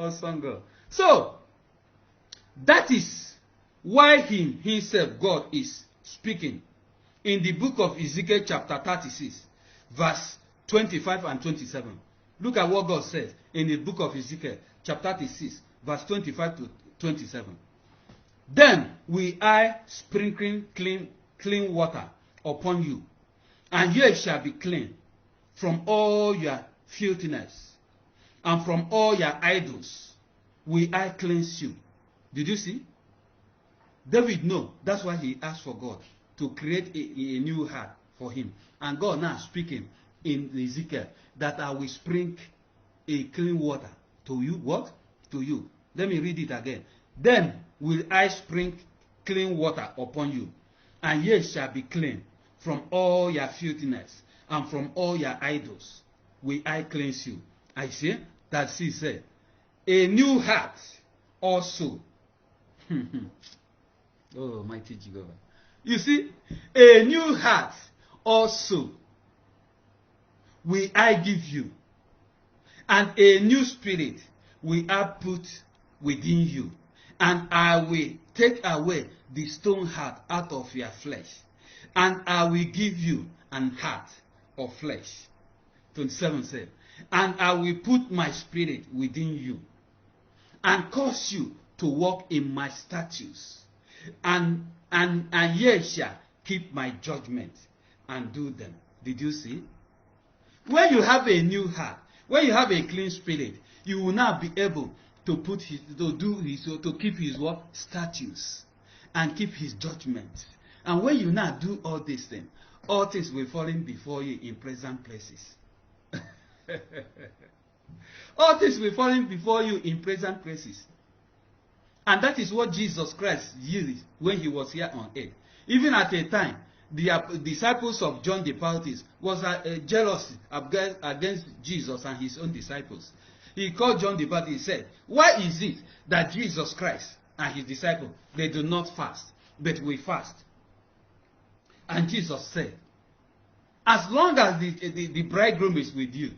Awesome God. So, that is why himself, God, is speaking in the book of Ezekiel chapter 36, verse 25 and 27. Look at what God says in the book of Ezekiel chapter 36, verse 25 to 27. Then will I sprinkle clean water upon you, and ye shall be clean from all your filthiness, and from all your idols will I cleanse you. Did you see? David know. That's why he asked for God to create a new heart for him. And God now speaking in Ezekiel that I will sprinkle a clean water to you. What? To you. Let me read it again. Then will I sprinkle clean water upon you, and ye shall be clean from all your filthiness, and from all your idols will I cleanse you. I see that she said, a new heart also. Oh, mighty Jehovah. You see, a new heart also will I give you, and a new spirit will I put within you, and I will take away the stone heart out of your flesh, and I will give you an heart of flesh. 27 said, and I will put my spirit within you, and cause you to walk in my statutes, and ye shall keep my judgment and do them. Did you see? When you have a new heart, when you have a clean spirit, you will now be able to keep his what? Statutes, and keep his judgment. And when you now do all these things, all things will fall in before you in pleasant places. All things will fall in before you in pleasant places. And that is what Jesus Christ used when he was here on earth. Even at a time, the disciples of John the Baptist was jealous against Jesus and his own disciples. He called John the Baptist and said, why is it that Jesus Christ and his disciples, they do not fast, but we fast? And Jesus said, as long as the bridegroom is with you,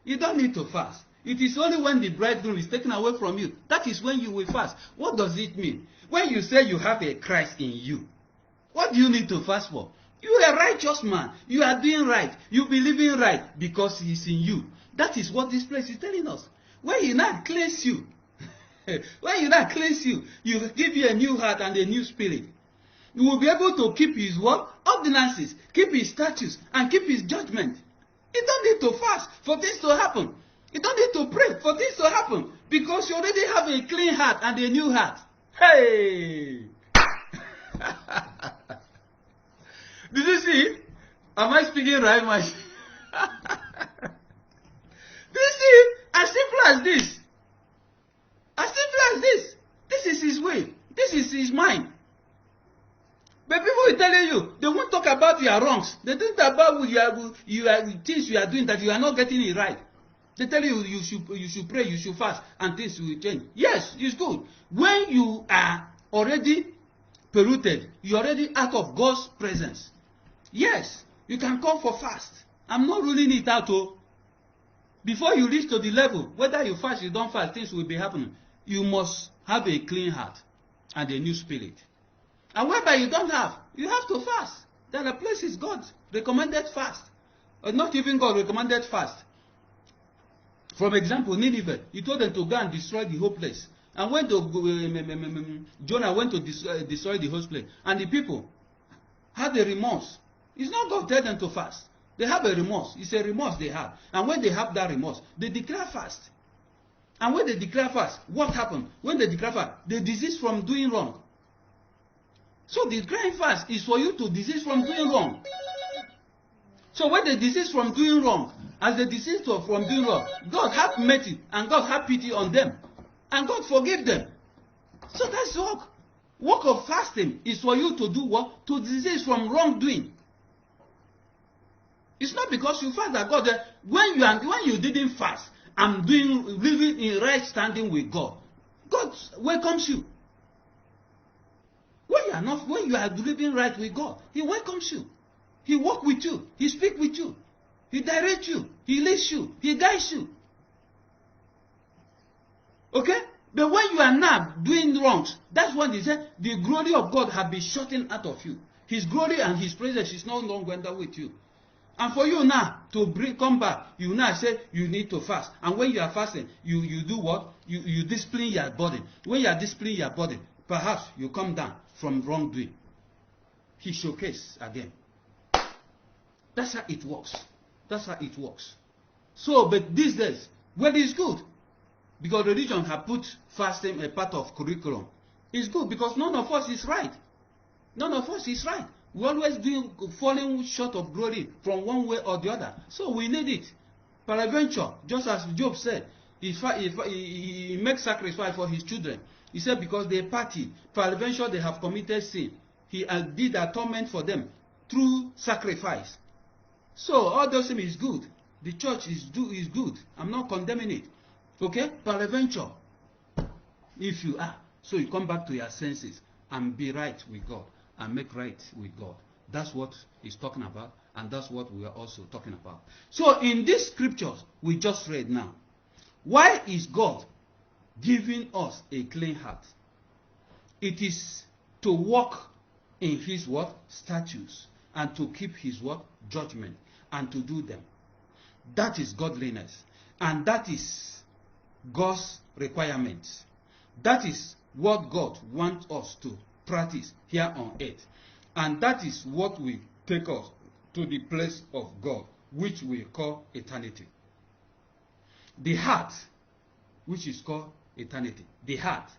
you don't need to fast. It is only when the bridegroom is taken away from you, that is when you will fast. What does it mean? When you say you have a Christ in you, what do you need to fast for? You are a righteous man. You are doing right. You believe right because he is in you. That is what this place is telling us. When he not cleanse you, when he not cleanse you, you give you a new heart and a new spirit. You will be able to keep his what? Ordinances, keep his statutes, and keep his judgment. You don't need to fast for this to happen. You don't need to pray for this to happen, because you already have a clean heart and a new heart. Hey! Did you see? Am I speaking right, my? Do you see? As simple as this. As simple as this. This is his way. This is his mind. But people will tell you, they won't talk about your wrongs. They think about things you are doing that you are not getting it right. They tell you you should pray, you should fast, and things will change. Yes, it's good. When you are already polluted, you're already out of God's presence. Yes, you can call for fast. I'm not ruling it out. Oh. Before you reach to the level, whether you fast, you don't fast, things will be happening. You must have a clean heart and a new spirit. And whereby you don't have, you have to fast. There are places God recommended fast. Or not even God recommended fast. For example, Nineveh, he told them to go and destroy the whole place. And when Jonah went to destroy the whole place, and the people had a remorse. It's not God tell them to fast. They have a remorse. It's a remorse they have. And when they have that remorse, they declare fast. And when they declare fast, what happened? When they declare fast, they desist from doing wrong. So declaring fast is for you to desist from doing wrong. So when they desist from doing wrong, as they desist from doing wrong, God have mercy and God have pity on them. And God forgive them. So that's the work. Work of fasting is for you to do what? To desist from wrongdoing. It's not because you fast that God, when you didn't fast, living in right standing with God, God welcomes you. When you are living right with God, He welcomes you. He walks with you. He speaks with you. He directs you. He leads you. He guides you. Okay? But when you are now doing wrongs, that's when they say the glory of God has been shortened out of you. His glory and his presence is no longer with you. And for you now to come back, you now say you need to fast. And when you are fasting, you do what? You discipline your body. When you are disciplining your body, perhaps you come down from wrongdoing. He showcase again. That's how it works. That's how it works. So, but these days, well, it's good. Because religion have put fasting a part of curriculum. It's good because none of us is right. None of us is right. We always falling short of glory from one way or the other. So we need it. Peradventure, just as Job said, he makes sacrifice for his children. He said because they party, peradventure they have committed sin. He did atonement for them through sacrifice. So all those things is good. The church is good. I'm not condemning it. Okay? Peradventure, if you are, so you come back to your senses and be right with God and make right with God. That's what he's talking about, and that's what we are also talking about. So in these scriptures we just read now, why is God giving us a clean heart? It is to walk in his what? Statutes, and to keep his what? Judgment, and to do them. That is godliness, and that is God's requirements. That is what God wants us to practice here on earth. And that is what will take us to the place of God, which we call eternity. The heart, which is called eternity. The heart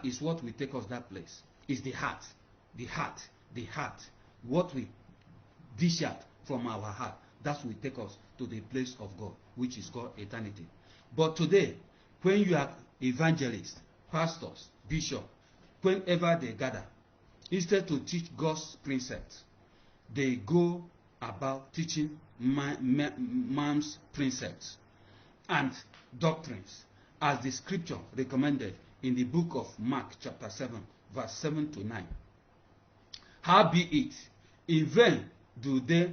is what will take us that place. It's the heart. The heart. What we dish out from our heart, that will take us to the place of God, which is called eternity. But today, when you are evangelists, pastors, bishops, whenever they gather, instead to teach God's precepts, they go about teaching man's precepts and doctrines, as the scripture recommended in the book of Mark chapter 7, verse 7 to 9. Howbeit, in vain do they